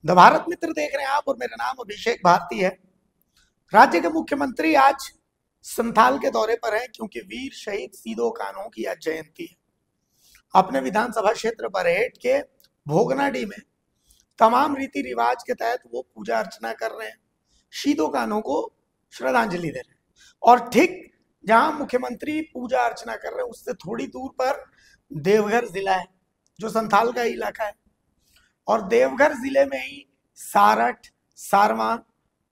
The Bharat मित्र देख रहे हैं आप और मेरा नाम अभिषेक भारती है। राज्य के मुख्यमंत्री आज संथाल के दौरे पर हैं क्योंकि वीर शहीद सिदो कान्हू की आज जयंती है। अपने विधानसभा क्षेत्र बरहेट के भोगनाडीह में तमाम रीति रिवाज के तहत वो पूजा अर्चना कर रहे हैं, सिदो कान्हू को श्रद्धांजलि दे रहे हैं। और ठीक जहां मुख्यमंत्री पूजा अर्चना कर रहे हैं उससे थोड़ी दूर पर देवघर जिला है जो संथाल का इलाका है। और देवघर जिले में ही सारठ, सारवा,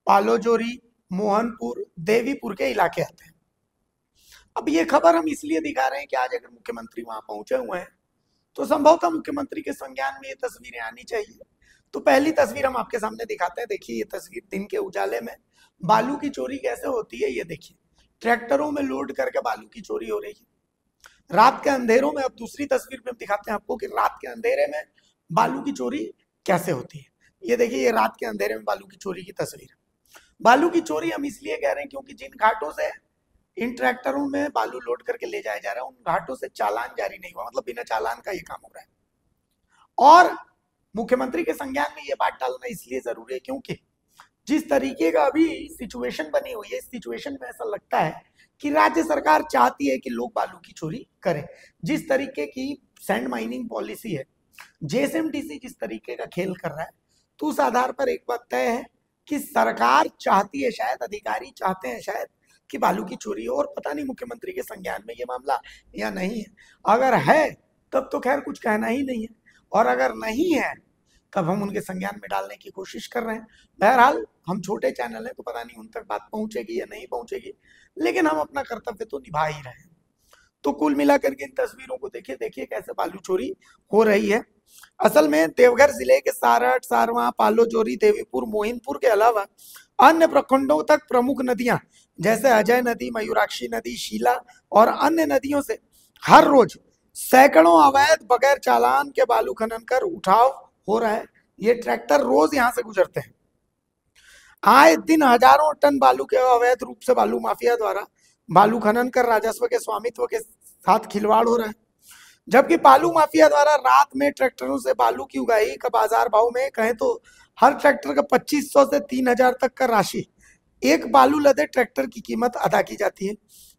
पालोजोरी, मोहनपुर, देवीपुर के इलाके आते हैं। अब ये खबर हम इसलिए दिखा रहे हैं कि आज अगर मुख्यमंत्री वहां पहुंचे हुए हैं तो संभवतः मुख्यमंत्री के संज्ञान में ये तस्वीरें आनी चाहिए। तो पहली तस्वीर हम आपके सामने दिखाते हैं। देखिए ये तस्वीर दिन के उजाले में बालू की चोरी कैसे होती है। ये देखिए ट्रैक्टरों में लोड करके बालू की चोरी हो रही है रात के अंधेरों में। अब दूसरी तस्वीर में हम दिखाते हैं आपको कि रात के अंधेरे में बालू की चोरी कैसे होती है। ये देखिए ये रात के अंधेरे में बालू की चोरी की तस्वीर है। बालू की चोरी हम इसलिए कह रहे हैं क्योंकि जिन घाटों से इन ट्रैक्टरों में बालू लोड करके ले जाया जा रहा है उन घाटों से चालान जारी नहीं हुआ, मतलब बिना चालान का ये काम हो रहा है। और मुख्यमंत्री के संज्ञान में ये बात डालना इसलिए जरूरी है क्योंकि जिस तरीके का अभी सिचुएशन बनी हुई है, इस सिचुएशन में ऐसा लगता है कि राज्य सरकार चाहती है कि लोग बालू की चोरी करें। जिस तरीके की सैंड माइनिंग पॉलिसी है, जेएसएमडीसी जिस तरीके का खेल कर रहा है, तो उस आधार पर एक बात तय है कि सरकार चाहती है, शायद अधिकारी चाहते हैं शायद कि बालू की चोरी हो। और पता नहीं मुख्यमंत्री के संज्ञान में ये मामला या नहीं है। अगर है तब तो खैर कुछ कहना ही नहीं है, और अगर नहीं है तब हम उनके संज्ञान में डालने की कोशिश कर रहे हैं। बहरहाल हम छोटे चैनल हैं तो पता नहीं उन तक बात पहुंचेगी या नहीं पहुंचेगी, लेकिन हम अपना कर्तव्य तो निभा ही रहे हैं। तो कुल मिलाकर के इन तस्वीरों को देखिए कैसे बालू चोरी हो रही है। असल में देवघर जिले के सारठ, सारवा, पालोजोरी, देवीपुर, मोहिनपुर के अलावा अन्य प्रखंडों तक प्रमुख नदियां जैसे अजय नदी, मयूराक्षी नदी, शीला और अन्य नदियों से हर रोज सैकड़ों अवैध बगैर चालान के बालू खनन कर उठाव हो रहा है। ये ट्रैक्टर रोज यहाँ से गुजरते हैं। आए दिन हजारों टन बालू के अवैध रूप से बालू माफिया द्वारा बालू खनन कर राजस्व के स्वामित्व के साथ खिलवाड़ हो रहा है। जबकि बालू माफिया द्वारा रात में ट्रैक्टरों से बालू की उगाही का बाजार भाव में कहें तो हर ट्रैक्टर का 2500 से 3000 तक का राशि एक बालू लदे ट्रैक्टर की कीमत अदा की जाती है।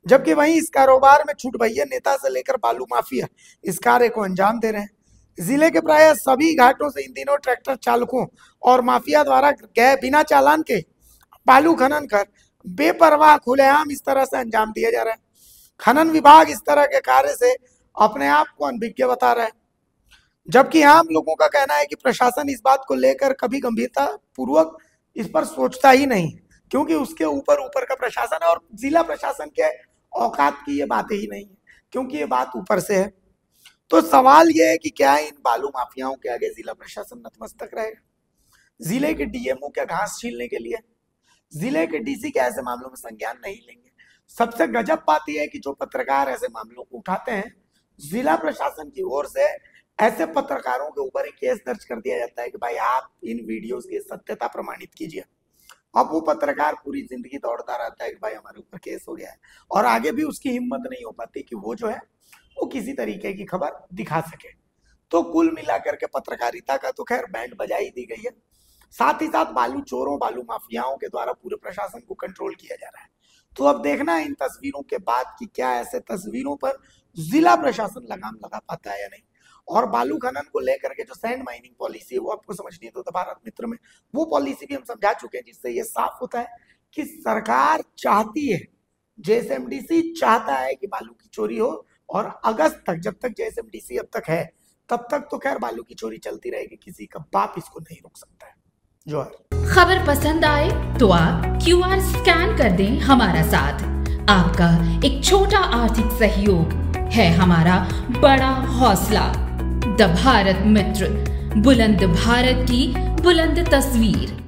जबकि वहीं इस कारोबार में छूट भैया नेता से लेकर बालू माफिया इस कार्य को अंजाम दे रहे हैं। जिले के प्राय सभी घाटों से इन दिनों ट्रैक्टर चालकों और माफिया द्वारा बिना चालान के बालू खनन कर बेपरवाह खुलेआम इस तरह से अंजाम दिया जा रहा है। खनन विभाग इस तरह के कार्य से अपने आप को अनभिज्ञ बता रहा है, जबकि आम लोगों का कहना है कि प्रशासन इस बात को लेकर कभी गंभीरता पूर्वक इस पर सोचता ही नहीं, क्योंकि उसके ऊपर का प्रशासन है और जिला प्रशासन के औकात की ये बातें ही नहीं है, क्योंकि ये बात ऊपर से है। तो सवाल ये है कि क्या इन बालू माफियाओं के आगे जिला प्रशासन नतमस्तक रहेगा? जिले के डीएमओ क्या घास छीलने के लिए, जिले के डीसी के ऐसे मामलों में संज्ञान नहीं लेंगे? सबसे गजब बात यह है कि जो पत्रकार ऐसे मामलों को उठाते हैं, जिला प्रशासन की ओर से ऐसे पत्रकारों के ऊपर एक केस दर्ज कर दिया जाता है कि भाई आप इन वीडियोस की सत्यता प्रमाणित कीजिए। अब वो पत्रकार पूरी जिंदगी दौड़ता रहता है कि भाई हमारे ऊपर केस हो गया है, और आगे भी उसकी हिम्मत नहीं हो पाती कि वो जो है वो किसी तरीके की खबर दिखा सके। तो कुल मिलाकर के पत्रकारिता का तो खैर बैंड बजा ही दी गई है। साथ ही साथ बालू चोरों, बालू माफियाओं के द्वारा पूरे प्रशासन को कंट्रोल किया जा रहा है। तो अब देखना है इन तस्वीरों के बाद कि क्या ऐसे तस्वीरों पर जिला प्रशासन लगाम लगा पाता है या नहीं। और बालू खनन को लेकर के जो सैंड माइनिंग पॉलिसी है वो आपको समझनी है, तो द भारत मित्र में वो पॉलिसी भी हम समझा चुके हैं, जिससे ये साफ होता है कि सरकार चाहती है, जेएसएमडीसी चाहता है कि बालू की चोरी हो। और अगस्त तक, जब तक जेएसएमडीसी अब तक है तब तक तो खैर बालू की चोरी चलती रहेगी, किसी का बाप इसको नहीं रोक सकता है। जोहर। खबर पसंद आए तो आप QR स्कैन कर दें हमारा साथ। आपका एक छोटा आर्थिक सहयोग है हमारा बड़ा हौसला। द भारत मित्र, बुलंद भारत की बुलंद तस्वीर।